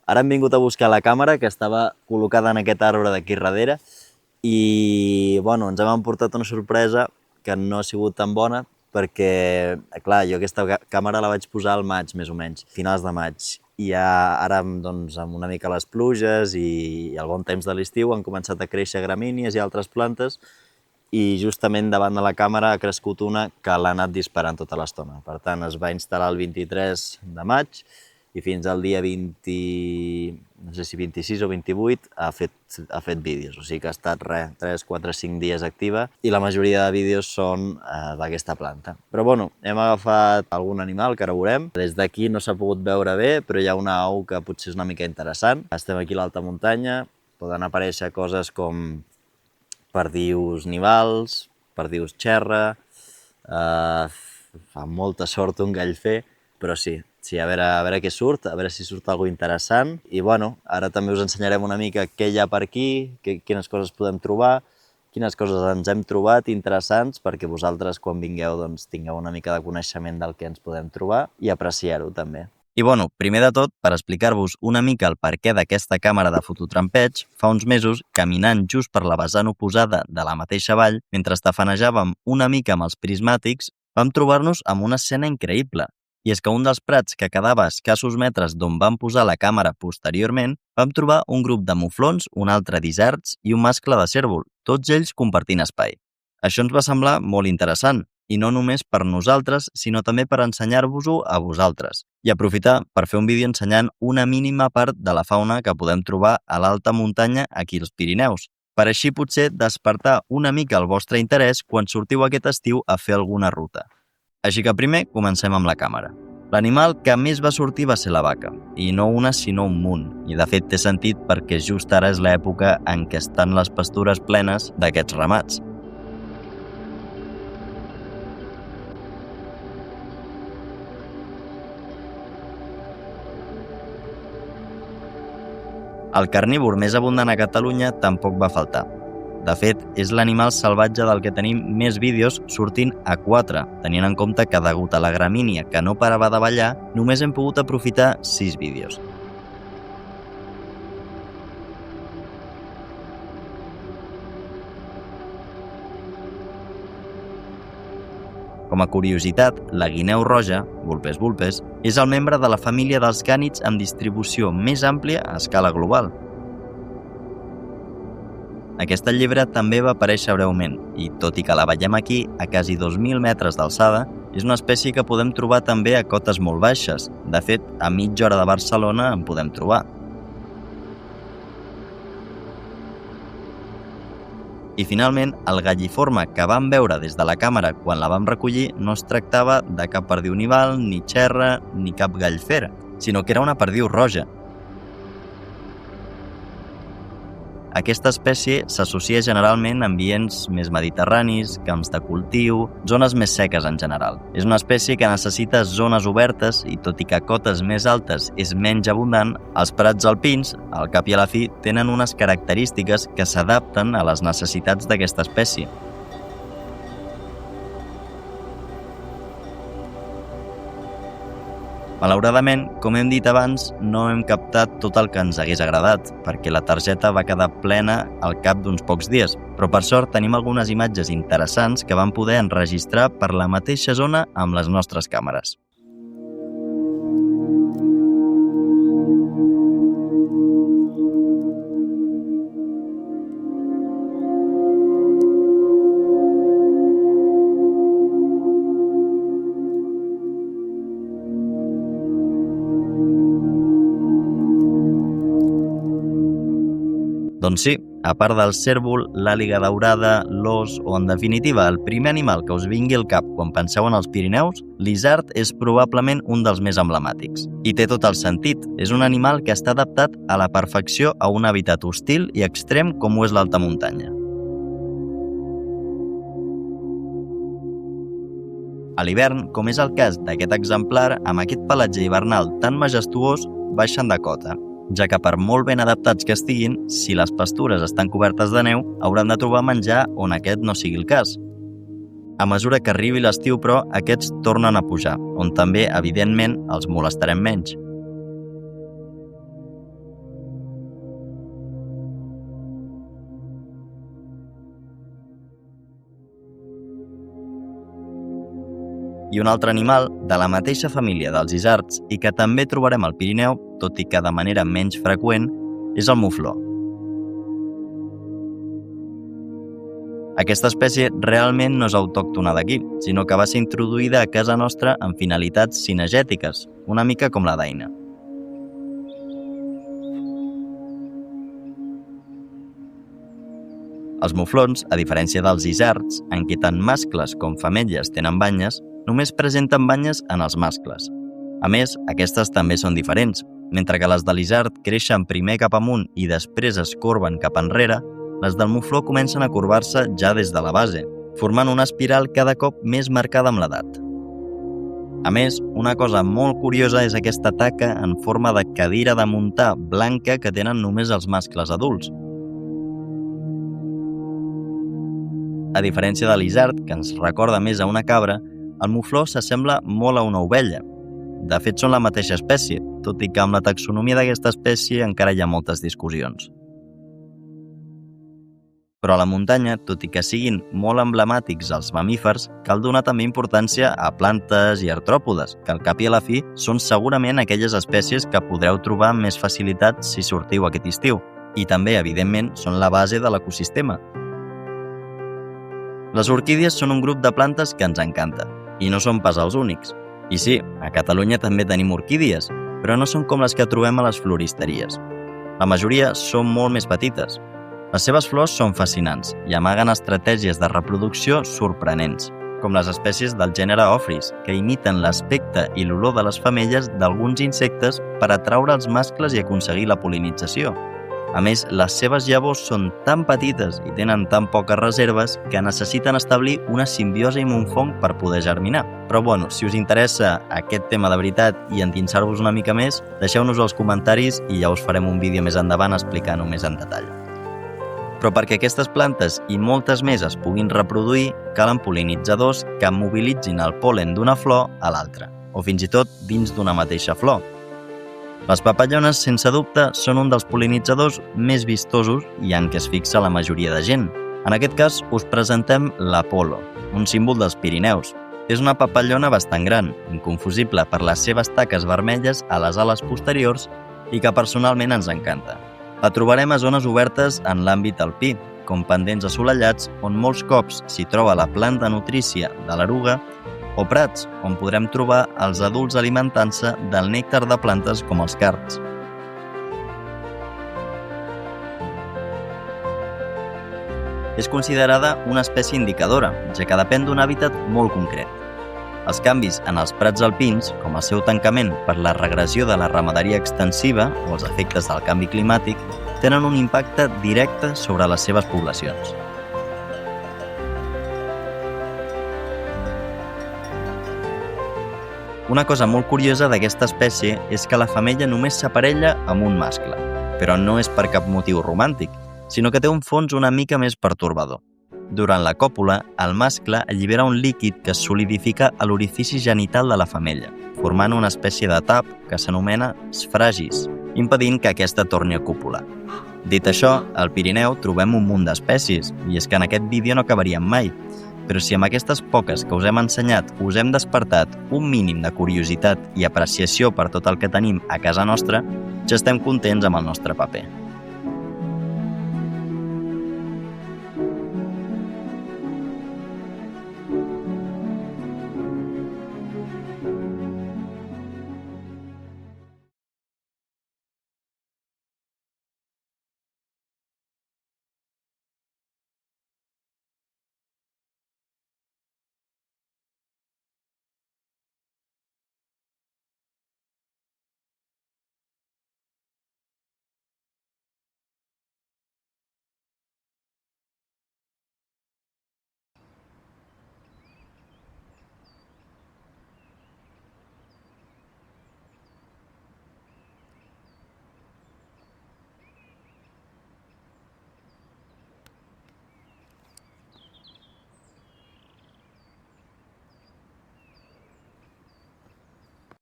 Ara hem vingut a buscar la càmera que estava col·locada en aquest arbre d'aquí darrere i bueno, ens hem emportat una sorpresa que no ha sigut tan bona perquè, clar, jo aquesta càmera la vaig posar al maig, més o menys, finals de maig. I ara, doncs, amb una mica les pluges i el bon temps de l'estiu han començat a créixer gramínies i altres plantes i justament davant de la càmera ha crescut una que l'ha anat disparant tota l'estona. Per tant, es va instal·lar el 23 de maig i fins al dia 20, no sé si 26 o 28 ha fet vídeos, o sigui que ha estat 3, 4, 5 dies activa i la majoria de vídeos són d'aquesta planta. Però bueno, hem agafat algun animal que ara veurem. Des d'aquí no s'ha pogut veure bé, però hi ha una au que potser és una mica interessant. Estem aquí a l'alta muntanya, poden aparèixer coses com perdius nivals, perdius xerra, fa molta sort un gallfer, però sí, a veure què surt, a veure si surt alguna interessant. I bueno, ara també us ensenyarem una mica què hi ha per aquí, quines coses podem trobar, quines coses ens hem trobat interessants perquè vosaltres quan vingueu doncs, tingueu una mica de coneixement del que ens podem trobar i apreciar-ho també. I bueno, primer de tot, per explicar-vos una mica el perquè d'aquesta càmera de fototrampeig, fa uns mesos, caminant just per la vessant oposada de la mateixa vall, mentre tafanejàvem una mica amb els prismàtics, vam trobar-nos amb una escena increïble. I és que un dels prats que quedava a escassos metres d'on vam posar la càmera posteriorment, vam trobar un grup de muflons, un altre d'iserts i un mascle de cérvol, tots ells compartint espai. Això ens va semblar molt interessant, i no només per nosaltres, sinó també per ensenyar-vos-ho a vosaltres. I aprofitar per fer un vídeo ensenyant una mínima part de la fauna que podem trobar a l'alta muntanya aquí als Pirineus, per així potser despertar una mica el vostre interès quan sortiu aquest estiu a fer alguna ruta. Així que primer comencem amb la càmera. L'animal que més va sortir va ser la vaca, i no una sinó un munt, i de fet té sentit perquè just ara és l'època en què estan les pastures plenes d'aquests ramats. El carnívor més abundant a Catalunya tampoc va faltar. De fet, és l'animal salvatge del que tenim més vídeos sortint a 4, tenint en compte que degut a la gramínia que no parava de ballar, només hem pogut aprofitar 6 vídeos. Com a curiositat, la guineu roja, Vulpes vulpes, és el membre de la família dels cànids amb distribució més àmplia a escala global. Aquesta llebre també va aparèixer breument i, tot i que la veiem aquí, a quasi 2.000 metres d'alçada, és una espècie que podem trobar també a cotes molt baixes. De fet, a mitja hora de Barcelona en podem trobar. I finalment, el galliforme que vam veure des de la càmera quan la vam recollir no es tractava de cap perdiu nival, ni xerra, ni cap gallfer, sinó que era una perdiu roja. Aquesta espècie s'associa generalment a ambients més mediterranis, camps de cultiu, zones més seques en general. És una espècie que necessita zones obertes i, tot i que a cotes més altes és menys abundant, els prats alpins, al cap i a la fi, tenen unes característiques que s'adapten a les necessitats d'aquesta espècie. Malauradament, com hem dit abans, no hem captat tot el que ens hagués agradat, perquè la targeta va quedar plena al cap d'uns pocs dies, però per sort tenim algunes imatges interessants que vam poder enregistrar per la mateixa zona amb les nostres càmeres. Doncs sí, a part del cérvol, l'àliga daurada, l'ós o, en definitiva, el primer animal que us vingui al cap quan penseu en els Pirineus, l'isard és probablement un dels més emblemàtics. I té tot el sentit. És un animal que està adaptat a la perfecció a un hàbitat hostil i extrem com ho és l'alta muntanya. A l'hivern, com és el cas d'aquest exemplar, amb aquest pelatge hivernal tan majestuós, baixen de cota, ja que per molt ben adaptats que estiguin, si les pastures estan cobertes de neu, hauran de trobar menjar on aquest no sigui el cas. A mesura que arribi l'estiu, però, aquests tornen a pujar, on també, evidentment, els molestarem menys. I un altre animal de la mateixa família dels isards i que també trobarem al Pirineu, tot i que de manera menys freqüent, és el mufló. Aquesta espècie realment no és autòctona d'aquí, sinó que va ser introduïda a casa nostra amb finalitats cinegètiques, una mica com la daina. Els muflons, a diferència dels isards, en què tant mascles com femelles tenen banyes, només presenten banyes en els mascles. A més, aquestes també són diferents. Mentre que les de l'isard creixen primer cap amunt i després es corben cap enrere, les del mufló comencen a corbar-se ja des de la base, formant una espiral cada cop més marcada amb l'edat. A més, una cosa molt curiosa és aquesta taca en forma de cadira de muntar blanca que tenen només els mascles adults. A diferència de l'isard, que ens recorda més a una cabra, el mufló s'assembla molt a una ovella. De fet, són la mateixa espècie, tot i que amb la taxonomia d'aquesta espècie encara hi ha moltes discussions. Però a la muntanya, tot i que siguin molt emblemàtics els mamífers, cal donar també importància a plantes i artròpodes, que al cap i a la fi són segurament aquelles espècies que podreu trobar amb més facilitat si sortiu aquest estiu. I també, evidentment, són la base de l'ecosistema. Les orquídies són un grup de plantes que ens encanta, i no són pas els únics. I sí, a Catalunya també tenim orquídies, però no són com les que trobem a les floristeries. La majoria són molt més petites. Les seves flors són fascinants i amaguen estratègies de reproducció sorprenents, com les espècies del gènere Ophrys, que imiten l'aspecte i l'olor de les femelles d'alguns insectes per atraure els mascles i aconseguir la pol·linització. A més, les seves llavors són tan petites i tenen tan poques reserves que necessiten establir una simbiosi amb un fong per poder germinar. Però bueno, si us interessa aquest tema de veritat i endinsar-vos una mica més, deixeu-nos als comentaris i ja us farem un vídeo més endavant explicant-ho més en detall. Però perquè aquestes plantes i moltes més es puguin reproduir, calen pol·linitzadors que mobilitzin el pol·len d'una flor a l'altra, o fins i tot dins d'una mateixa flor. Les papallones, sense dubte, són un dels pol·linitzadors més vistosos i en què es fixa la majoria de gent. En aquest cas, us presentem l'Apolo, un símbol dels Pirineus. És una papallona bastant gran, inconfusible per les seves taques vermelles a les ales posteriors i que personalment ens encanta. La trobarem a zones obertes en l'àmbit alpí, com pendents assolellats on molts cops s'hi troba la planta nutrícia de l'eruga, o prats, on podrem trobar els adults alimentant-se del nèctar de plantes com els cards. És considerada una espècie indicadora, ja que depèn d'un hàbitat molt concret. Els canvis en els prats alpins, com el seu tancament per la regressió de la ramaderia extensiva o els efectes del canvi climàtic, tenen un impacte directe sobre les seves poblacions. Una cosa molt curiosa d'aquesta espècie és que la femella només s'aparella amb un mascle, però no és per cap motiu romàntic, sinó que té un fons una mica més pertorbador. Durant la còpula, el mascle allibera un líquid que es solidifica a l'orifici genital de la femella, formant una espècie de tap que s'anomena sfragis, impedint que aquesta torni a copular. Dit això, al Pirineu trobem un munt d'espècies, i és que en aquest vídeo no acabaríem mai. Però si amb aquestes poques que us hem ensenyat us hem despertat un mínim de curiositat i apreciació per tot el que tenim a casa nostra, ja estem contents amb el nostre paper.